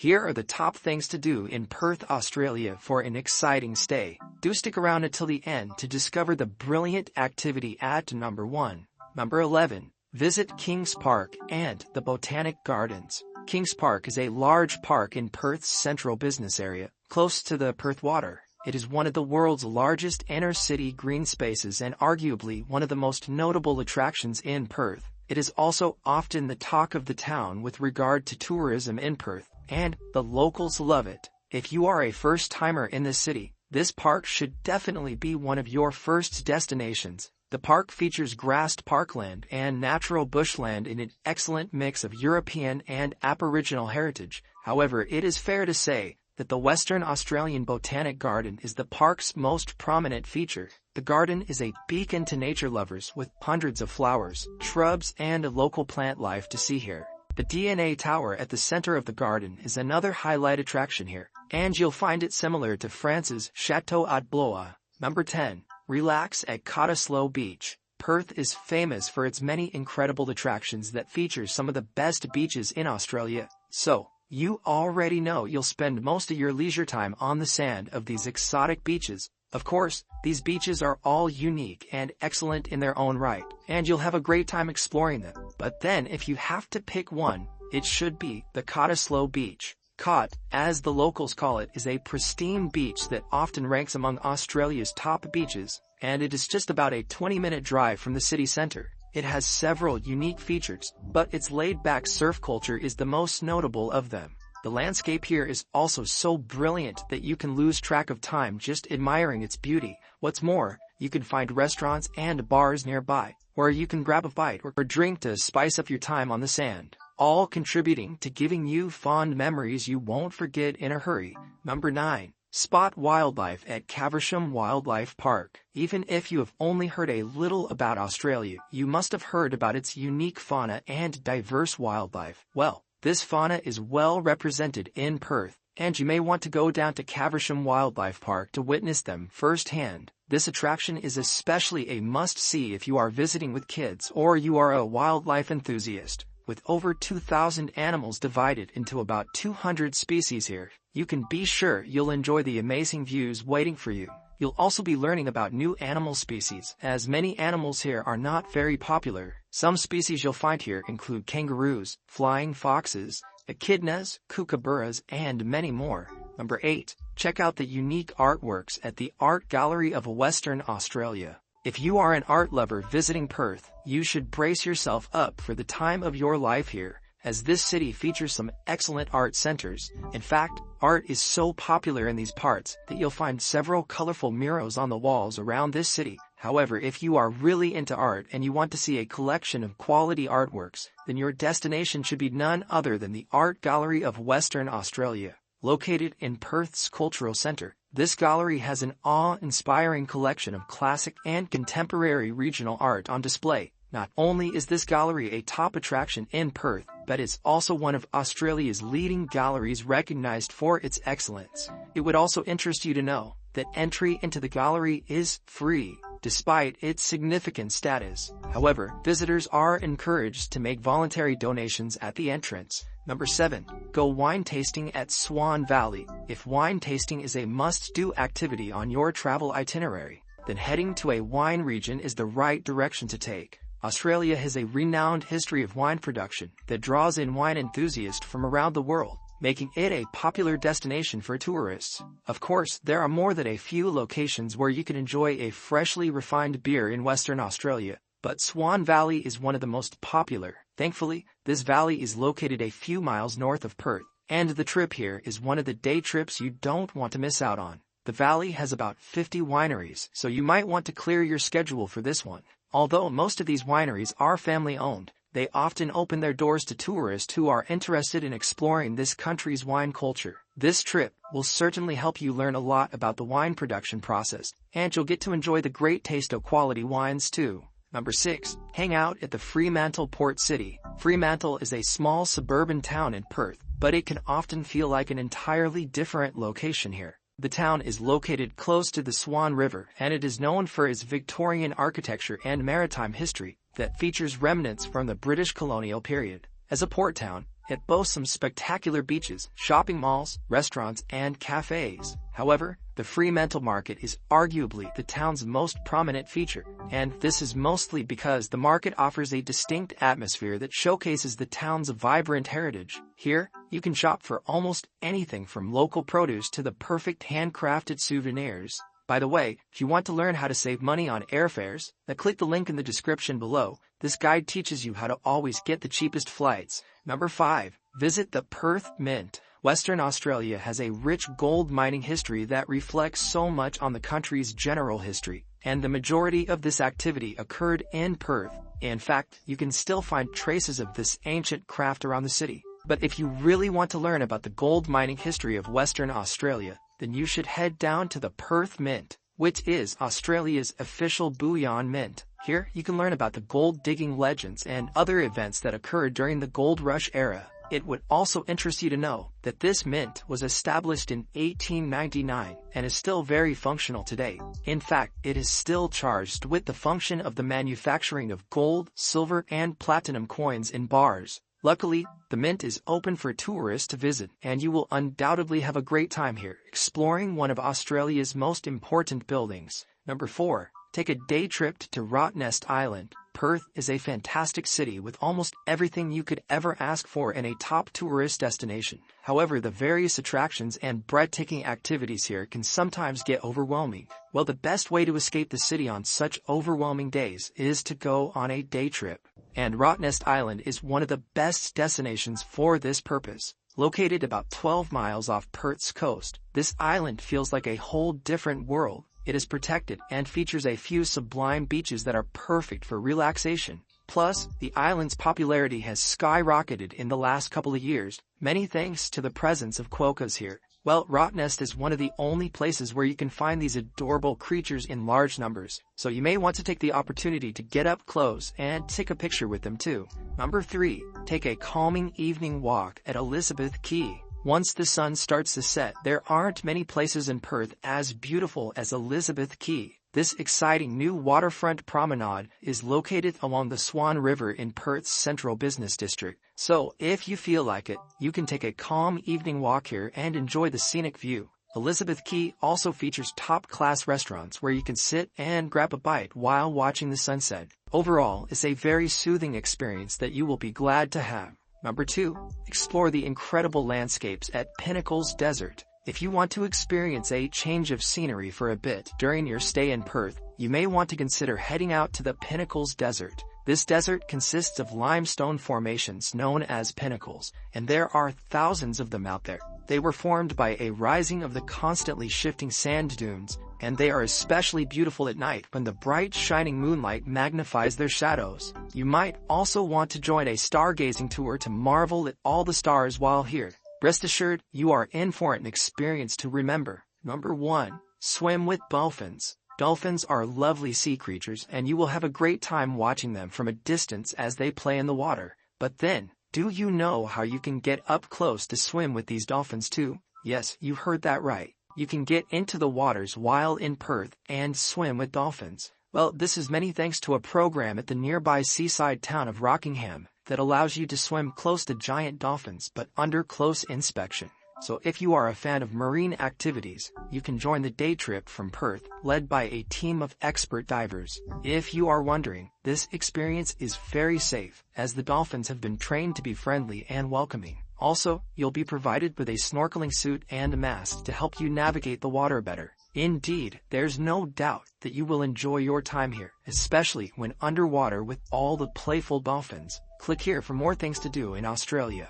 Here are the top things to do in Perth, Australia for an exciting stay. Do stick around until the end to discover the brilliant activity at number 1. Number 11. Visit Kings Park and the Botanic Gardens. Kings Park is a large park in Perth's central business area, close to the Perth water. It is one of the world's largest inner-city green spaces and arguably one of the most notable attractions in Perth. It is also often the talk of the town with regard to tourism in Perth, and the locals love it. If you are a first-timer in this city, this park should definitely be one of your first destinations. The park features grassed parkland and natural bushland in an excellent mix of European and Aboriginal heritage. However, it is fair to say that the Western Australian Botanic Garden is the park's most prominent feature. The garden is a beacon to nature lovers with hundreds of flowers, shrubs, and local plant life to see here. The DNA Tower at the center of the garden is another highlight attraction here, and you'll find it similar to France's Chateau at Blois. Number 10. Relax at Cottesloe Beach. Perth is famous for its many incredible attractions that feature some of the best beaches in Australia. So, you already know you'll spend most of your leisure time on the sand of these exotic beaches. Of course, these beaches are all unique and excellent in their own right, and you'll have a great time exploring them. But then if you have to pick one, it should be the Cottesloe Beach. Cott, as the locals call it, is a pristine beach that often ranks among Australia's top beaches, and it is just about a 20-minute drive from the city centre. It has several unique features, but its laid-back surf culture is the most notable of them. The landscape here is also so brilliant that you can lose track of time just admiring its beauty. What's more, you can find restaurants and bars nearby, where you can grab a bite or drink to spice up your time on the sand, all contributing to giving you fond memories you won't forget in a hurry. Number 9. Spot wildlife at Caversham Wildlife Park. Even if you have only heard a little about Australia, you must have heard about its unique fauna and diverse wildlife. Well, this fauna is well represented in Perth, and you may want to go down to Caversham Wildlife Park to witness them firsthand. This attraction is especially a must-see if you are visiting with kids or you are a wildlife enthusiast. With over 2,000 animals divided into about 200 species here, you can be sure you'll enjoy the amazing views waiting for you. You'll also be learning about new animal species, as many animals here are not very popular. Some species you'll find here include kangaroos, flying foxes, echidnas, kookaburras, and many more. Number 8. Check out the unique artworks at the Art Gallery of Western Australia. If you are an art lover visiting Perth, you should brace yourself up for the time of your life here, as this city features some excellent art centers. In fact, art is so popular in these parts that you'll find several colorful murals on the walls around this city. However, if you are really into art and you want to see a collection of quality artworks, then your destination should be none other than the Art Gallery of Western Australia. Located in Perth's Cultural Centre, this gallery has an awe-inspiring collection of classic and contemporary regional art on display. Not only is this gallery a top attraction in Perth, but it's also one of Australia's leading galleries recognized for its excellence. It would also interest you to know that entry into the gallery is free, despite its significant status. However, visitors are encouraged to make voluntary donations at the entrance. Number 7. Go wine tasting at Swan Valley. If wine tasting is a must-do activity on your travel itinerary, then heading to a wine region is the right direction to take. Australia has a renowned history of wine production that draws in wine enthusiasts from around the world, making it a popular destination for tourists. Of course, there are more than a few locations where you can enjoy a freshly refined beer in Western Australia, but Swan Valley is one of the most popular. Thankfully, this valley is located a few miles north of Perth, and the trip here is one of the day trips you don't want to miss out on. The valley has about 50 wineries, so you might want to clear your schedule for this one. Although most of these wineries are family-owned, they often open their doors to tourists who are interested in exploring this country's wine culture. This trip will certainly help you learn a lot about the wine production process, and you'll get to enjoy the great taste of quality wines too. Number 6. Hang out at the Fremantle Port City. Fremantle is a small suburban town in Perth, but it can often feel like an entirely different location here. The town is located close to the Swan River, and it is known for its Victorian architecture and maritime history that features remnants from the British colonial period. As a port town, It boasts some spectacular beaches, shopping malls, restaurants, and cafes. However, the Fremantle market is arguably the town's most prominent feature, and this is mostly because the market offers a distinct atmosphere that showcases the town's vibrant heritage. Here, you can shop for almost anything from local produce to the perfect handcrafted souvenirs. By the way, if you want to learn how to save money on airfares, then click the link in the description below. This guide teaches you how to always get the cheapest flights. Number 5. Visit the Perth Mint. Western Australia has a rich gold mining history that reflects so much on the country's general history, and the majority of this activity occurred in Perth. In fact, you can still find traces of this ancient craft around the city. But if you really want to learn about the gold mining history of Western Australia, then you should head down to the Perth Mint, which is Australia's official bullion mint. Here, you can learn about the gold digging legends and other events that occurred during the gold rush era. It would also interest you to know that this mint was established in 1899 and is still very functional today. In fact, it is still charged with the function of the manufacturing of gold, silver, and platinum coins in bars. Luckily, the mint is open for tourists to visit, and you will undoubtedly have a great time here, exploring one of Australia's most important buildings. Number 4. Take a day trip to Rottnest Island. Perth is a fantastic city with almost everything you could ever ask for in a top tourist destination. However, the various attractions and breathtaking activities here can sometimes get overwhelming. Well, the best way to escape the city on such overwhelming days is to go on a day trip. And Rottnest Island is one of the best destinations for this purpose. Located about 12 miles off Perth's coast, this island feels like a whole different world. It is protected and features a few sublime beaches that are perfect for relaxation. Plus, the island's popularity has skyrocketed in the last couple of years, many thanks to the presence of quokkas here. Well, Rottnest is one of the only places where you can find these adorable creatures in large numbers, so you may want to take the opportunity to get up close and take a picture with them too. Number 3. Take a calming evening walk at Elizabeth Quay. Once the sun starts to set, there aren't many places in Perth as beautiful as Elizabeth Quay. This exciting new waterfront promenade is located along the Swan River in Perth's central business district. So, if you feel like it, you can take a calm evening walk here and enjoy the scenic view. Elizabeth Quay also features top-class restaurants where you can sit and grab a bite while watching the sunset. Overall, it's a very soothing experience that you will be glad to have. Number 2. Explore the incredible landscapes at Pinnacles Desert. If you want to experience a change of scenery for a bit during your stay in Perth, you may want to consider heading out to the Pinnacles Desert. This desert consists of limestone formations known as pinnacles, and there are thousands of them out there. They were formed by a rising of the constantly shifting sand dunes, and they are especially beautiful at night when the bright shining moonlight magnifies their shadows. You might also want to join a stargazing tour to marvel at all the stars while here. Rest assured, you are in for an experience to remember. Number 1. Swim with dolphins. Dolphins are lovely sea creatures, and you will have a great time watching them from a distance as they play in the water. But then, do you know how you can get up close to swim with these dolphins too? Yes, you heard that right. You can get into the waters while in Perth and swim with dolphins. Well, this is many thanks to a program at the nearby seaside town of Rockingham that allows you to swim close to giant dolphins but under close inspection. So if you are a fan of marine activities, you can join the day trip from Perth, led by a team of expert divers. If you are wondering, this experience is very safe, as the dolphins have been trained to be friendly and welcoming. Also, you'll be provided with a snorkeling suit and a mask to help you navigate the water better. Indeed, there's no doubt that you will enjoy your time here, especially when underwater with all the playful dolphins. Click here for more things to do in Australia.